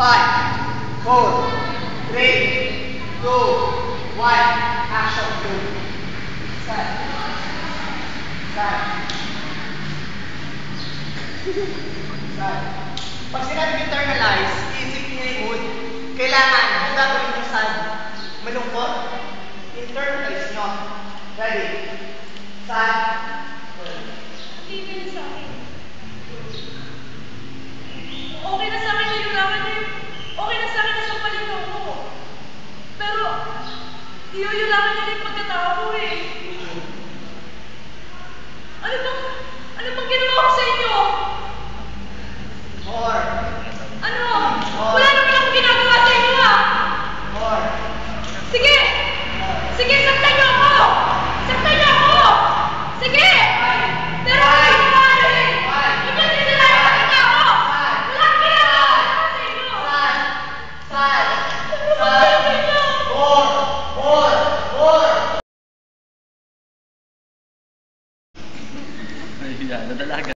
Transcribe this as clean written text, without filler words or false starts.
5, 4, 3, 2, 1. Action. Go. Stand. Stand. Stand. Pag sinabi internalize, isipin niyo yung mood. Kailangan, kung gagawin niyo sad, malungkot, internalize nyo. Ready? Sad. Tingin sa akin. Okay na sa akin na yulakan niyo. Okay na sa akin na sampalin niyo ako. Pero, iyuyulakan niyo yung pagkatao ko eh. Ano bang ginawa ko sa inyo? More. Ano? Wala naman akong ginagawa sa inyo ah. More. Sige! Sige, saktan niyo ako! Saktan niyo ako! Sige! Pero ano yung mga ano eh? Hindi nyo nilalakad na ako! Wala akong ginagawa sa inyo! Sad. Ano ba sa inyo? More. Ay, yan, nadalaga.